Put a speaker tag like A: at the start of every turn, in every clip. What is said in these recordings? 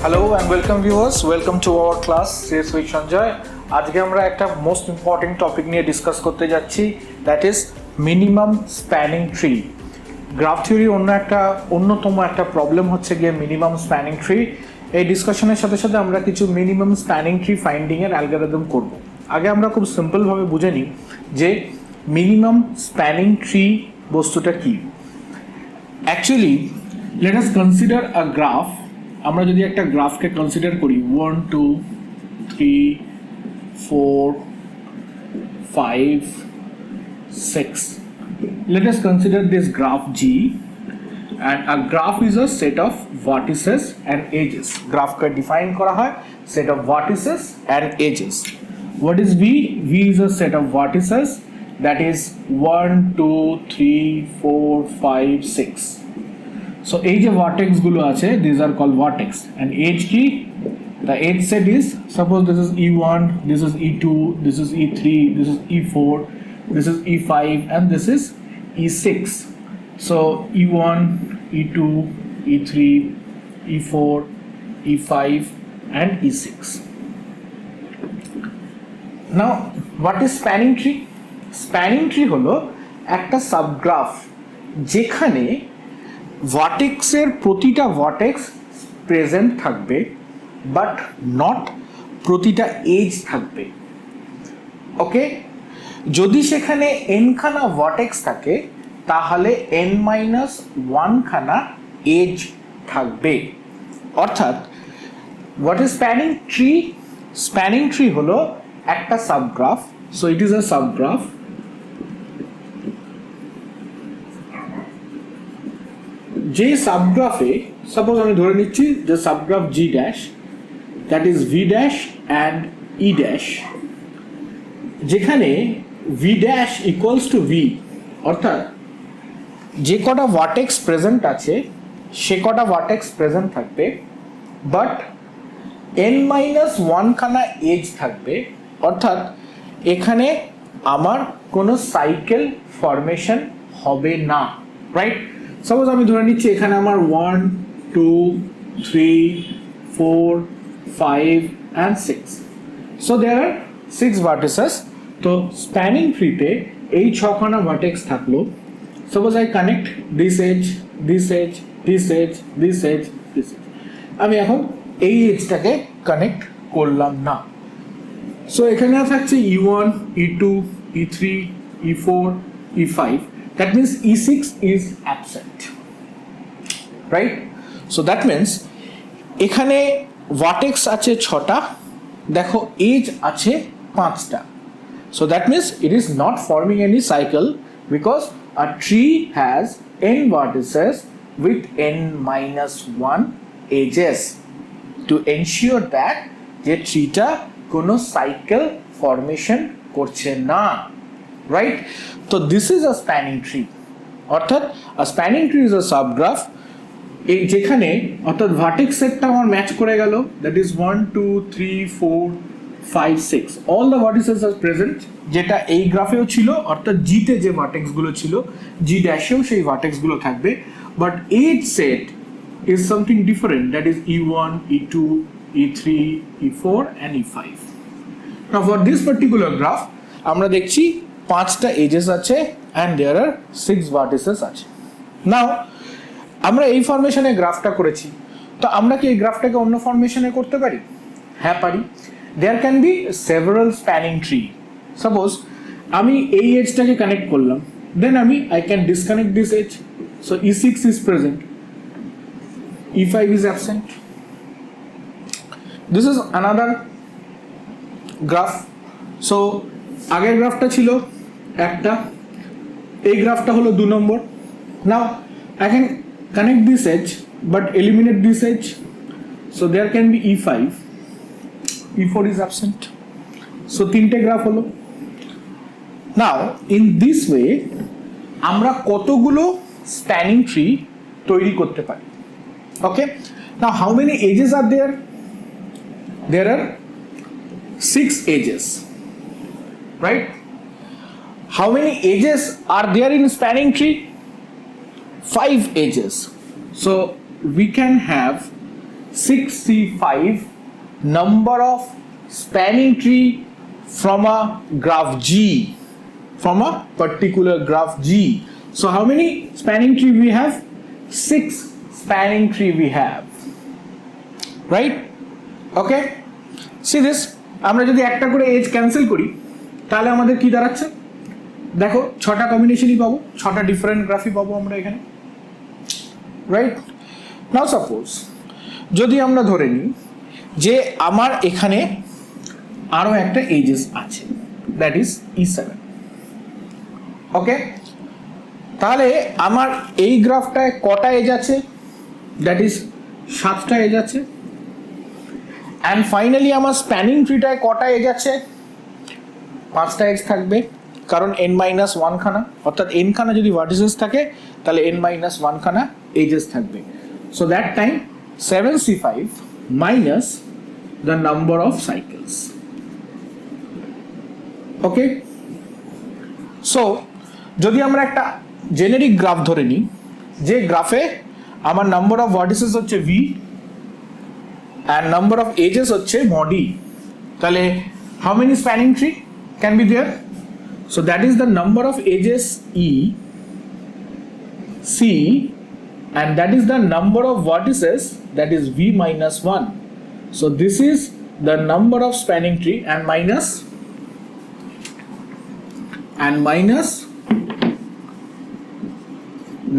A: Hello and welcome viewers, welcome to our class CS with Sanjay. আজকে আমরা একটা most important topic নিয়ে discuss করতে যাচ্ছি, that is minimum spanning tree. Graph theory অন্যতম একটা প্রবলেম হচ্ছে গিয়ে মিনিমাম স্প্যানিং ট্রি। এই ডিসকাশনের সাথে সাথে আমরা কিছু মিনিমাম স্প্যানিং ট্রি ফাইন্ডিংয়ের অ্যালগরিদম করব। আগে আমরা খুব সিম্পলভাবে বুঝে নিই যে মিনিমাম স্প্যানিং ট্রি বস্তুটা কি। অ্যাকচুয়ালি লেট আস কনসিডার আ গ্রাফ। আমরা যদি একটা গ্রাফকে কনসিডার করি 1 2 3 4 5 6, let us consider this graph G, and a graph is a set of vertices and edges. Graph ka define kora hoy set of vertices and edges. What is V? V is a set of vertices, that is 1 2 3 4 5 6. So এই যে vertex গুলো আছে, these are called vertex, and edge কি? The edge set is, suppose this is E1, this is E2, this is E3, this is E4, this is E5, and this is E6. So E1, E2, E3, E4, E5, and E6. Now what is spanning tree? Spanning tree হলো একটা subgraph যেখানে ভার্টেক্সের প্রতিটা vertex present থাকবে, but not প্রতিটা age থাকবে। ওকে, যদি সেখানে n খানা ভার্টেক্স থাকে তাহলে n-1 খানা এজ থাকবে। অর্থাৎ what is spanning tree? Spanning tree হলো একটা subgraph. So it is a subgraph যে সাবগ্রাফে, সাপোজ আমি ধরে নিচ্ছি যে subgraph G dash, that is V dash and E dash, যেখানে V dash equals to V, অর্থাৎ যে কটা ভার্টেক্স প্রেজেন্ট আছে সে কটা ভার্টেক্স প্রেজেন্ট থাকবে, বাট n-1 খানা এজ থাকবে। অর্থাৎ এখানে আমার কোনো সাইকেল ফরমেশন হবে না, রাইট? সাপোজ আমি ধরে নিচ্ছি এখানে আমার 1 2 3 4 5 and 6, so there are 6 vertices. তো স্প্যানিং ট্রিতে এই 6 খানা ভার্টেক্স থাকলো। Suppose I connect this edge, this edge, this edge, this edge, this edge. আমি এখন এই এজটাকে কানেক্ট করলাম না। সো এখানে থাকছে E1, E2, E3, E4, E5. That means E6 is absent, right? So that means এখানে ভার্টেক্স আছে 6টা, দেখো এজ আছে 5টা। So that means it is not forming any cycle because a tree has n vertices with n-1 edges to ensure that যে ট্রিটা কোনো cycle formation করছে না, রাইট? তো this is a spanning tree. অর্থাৎ a spanning tree is a subgraph এই যেখানে অর্থাৎ vertex সেটটা আমার ম্যাচ করে গেল, that is 1 2 3 4 5 6, all the vertices are present, যেটা এই গ্রাফেও ছিল। অর্থাৎ জিতে যে ভার্টেক্সগুলো ছিল জি ড্যাশেও সেই ভার্টেক্সগুলো থাকবে, but age set is something different, that is E1, E2, E3, E4 and E5. Now for this particular graph আমরা দেখছি 5টা এজেস আছে and there are 6 vertices আছে। নাও আমরা এই ফরমেশনে গ্রাফটা করেছি, তো আমরা কি এই গ্রাফটাকে অন্য ফরমেশনে করতে পারি? হ্যাঁ পারি। There can be several spanning tree. Suppose আমি এই এজটাকে কানেক্ট করলাম, then I can disconnect this edge. So E6 is present, E5 is absent. This is another graph. So আগের গ্রাফটা ছিল একটা, এই গ্রাফটা হলো 2 নম্বর। Now I can connect this edge but eliminate this edge, so there can be E5, E4 is absent. So 3টে graph হলো। Now in this way আমরা কতগুলো স্প্যানিং ট্রি তৈরি করতে পারি? Okay, now how many edges are there? There are 6 edges, right? How many edges are there in spanning tree? 5 edges. So we can have 6c5 number of spanning tree from a graph G, from a particular graph G. So how many spanning tree we have? 6 spanning tree we have, right? Okay, see this, আমরা যদি একটা করে age cancel করি তাহলে আমাদের কি দাঁড়াচ্ছে দেখো, 6টা কম্বিনেশনই পাবো, 6টা ডিফারেন্ট গ্রাফই পাবো আমরা এখানে, রাইট? নাও সাপোজ যদি আমরা ধরে নিই যে আমার এখানে আরো একটা এজেস আছে, দ্যাট ইজ E7, ওকে? তাহলে আমার এই গ্রাফটায় কটা এজ আছে? দ্যাট ইজ 7টা এজ আছে। অ্যান্ড ফাইনালি আমার স্প্যানিং ট্রিটায় কটা এজ আছে? 5টা এজ থাকবে, কারণ n-1 খানা, অর্থাৎ n খানা যদি ভার্টিসেস থাকে তাহলে n-1 খানা এজেস থাকবে। So that time 7c5 minus the number of cycles. Okay, so যদি আমরা একটা জেনেরিক গ্রাফ ধরে নিই, যে গ্রাফে আমার নাম্বার অফ ভার্টিসেস হচ্ছে v and number of edges হচ্ছে mod e, তাহলে how many spanning tree can be there? So that is the number of edges e, c, and that is the number of vertices, that is v minus 1. So this is the number of spanning tree and minus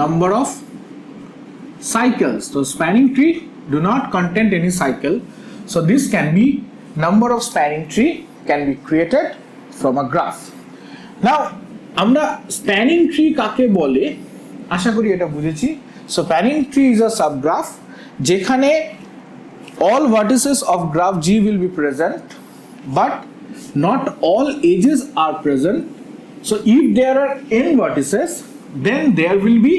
A: number of cycles. So spanning tree do not contain any cycle, so this can be number of spanning tree can be created from a graph. Now আমরা spanning tree কাকে বলে আশা করি এটা বুঝেছি। So spanning tree is a subgraph যেখানে all vertices of graph G will be present but not all edges are present. So if there are n vertices, then there will be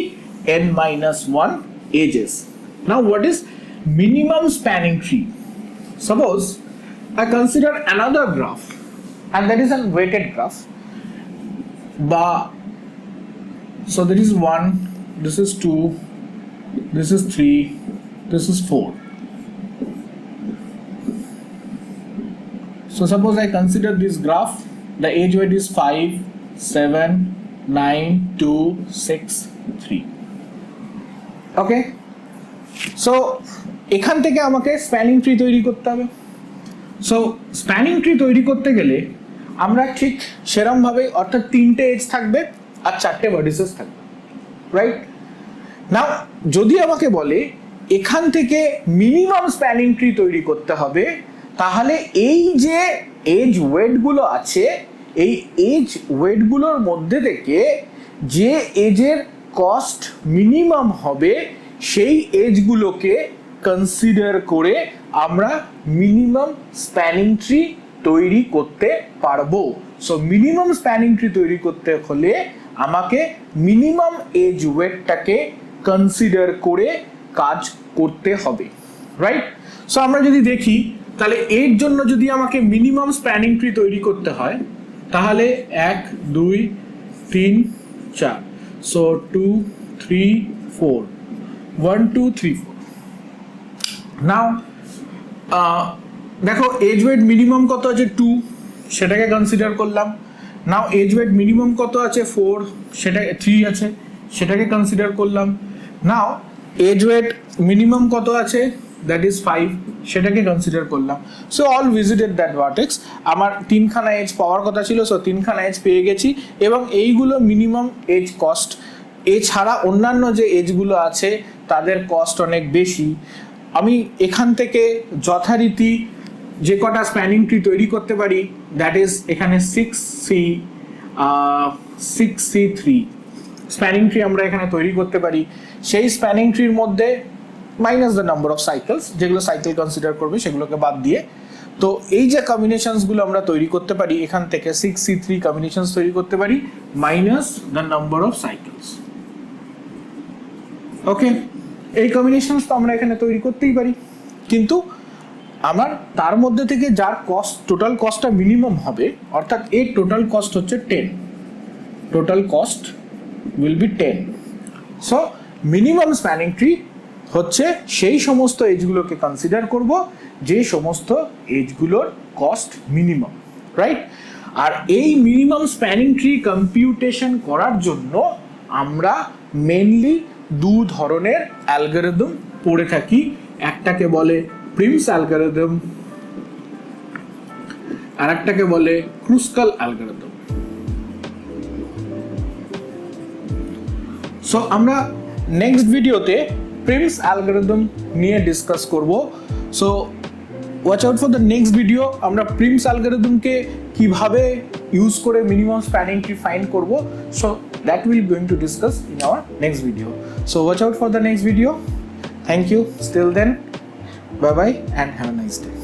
A: n-1 edges. Now what is minimum spanning tree? Suppose I consider another graph and that is a weighted graph. So there is 1, this is 2, this is 3, this is 4. So suppose I consider this graph, the edge weight is 5, 7, 9, 2, 6, 3. Okay, so এখান থেকে আমাকে spanning tree তৈরি করতে হবে। So spanning tree তৈরি করতে গেলে আমরা ঠিক সেরকম ভাবে, অর্থাৎ 3টে এজ থাকবে আর 4টে ভার্টিসেস থাকবে, রাইট? নাও যদি আমাকে বলে এখান থেকে মিনিমাম স্প্যানিং ট্রি তৈরি করতে হবে, তাহলে এই যে এজ ওয়েটগুলো আছে, এই এজ ওয়েটগুলোর মধ্যে থেকে যে এজের কস্ট মিনিমাম হবে সেই এজগুলোকে কনসিডার করে আমরা মিনিমাম স্প্যানিং ট্রি তৈরি করতে পারবো। সো মিনিমাম স্প্যানিং ট্রি তৈরি করতে হলে আমাকে মিনিমাম এজ ওয়েটটাকে কনসিডার করে কাজ করতে হবে, রাইট? সো আমরা যদি দেখি তাহলে এর জন্য যদি আমাকে মিনিমাম স্প্যানিং ট্রি তৈরি করতে হয় তাহলে 1, 2, 3, 4, সো 2, 3, 4, 1, 2, 3, 4. নাও দেখো এজ ওয়েট মিনিমাম কত আছে 2, সেটাকে কনসিডার করলাম। নাও এজ ওয়েট মিনিমাম কত আছে 4, সেটা 3 আছে, সেটাকে কনসিডার করলাম। নাও এজ ওয়েট মিনিমাম কত আছে, দ্যাট ইজ 5, সেটাকে কনসিডার করলাম। So all visited that vertex, আমার 3খানা এজ পাওয়ার কথা ছিল, সো 3খানা এজ পেয়ে গেছি এবং এইগুলো মিনিমাম এজ কস্ট। এছাড়া অন্যান্য যে এজগুলো আছে তাদের কস্ট অনেক বেশি। আমি এখান থেকে যথারীতি যে কটা স্প্যানিং ট্রি তৈরি করতে পারি, দ্যাট ইজ এখানে 6c3 স্প্যানিং ট্রি আমরা এখানে তৈরি করতে পারি। সেই স্প্যানিং ট্রির মধ্যে minus the number of cycles, যেগুলো সাইকেল কনসিডার করবে সেগুলোকে বাদ দিয়ে, তো এই যে কম্বিনেশনসগুলো আমরা তৈরি করতে পারি এখান থেকে 6c3 কম্বিনেশনস তৈরি করতে পারি minus the number of cycles. Okay, এই কম্বিনেশনস তো আমরা এখানে তৈরি করতেই পারি, কিন্তু আমার তার মধ্যে থেকে যার কস্ট, টোটাল কস্টটা মিনিমাম হবে, অর্থাৎ এর টোটাল কস্ট হচ্ছে 10, total cost will be 10. So minimum spanning tree হচ্ছে সেই সমস্ত এজগুলোকে কনসিডার করব যে সমস্ত এজগুলোর কস্ট মিনিমাম, রাইট? আর এই মিনিমাম স্প্যানিং ট্রি কম্পিউটেশন করার জন্য আমরা মেনলি দু ধরনের অ্যালগরিদম পড়ে থাকি। একটাকে বলে প্রিমস অ্যালগরিদম, আর একটাকে বলে ক্রুস্কাল অ্যালগরিদম। সো আমরা নেক্সট ভিডিওতে প্রিমস অ্যালগরিদম নিয়ে ডিসকাস করব। So watch out for the next video. আমরা প্রিমস অ্যালগরিদমকে কিভাবে ইউজ করে মিনিমাম স্প্যানিং ট্রি ফাইন্ড করব, so that will going to discuss in our next video. So watch out for the next video. Thank you. Still then, bye bye and have a nice day.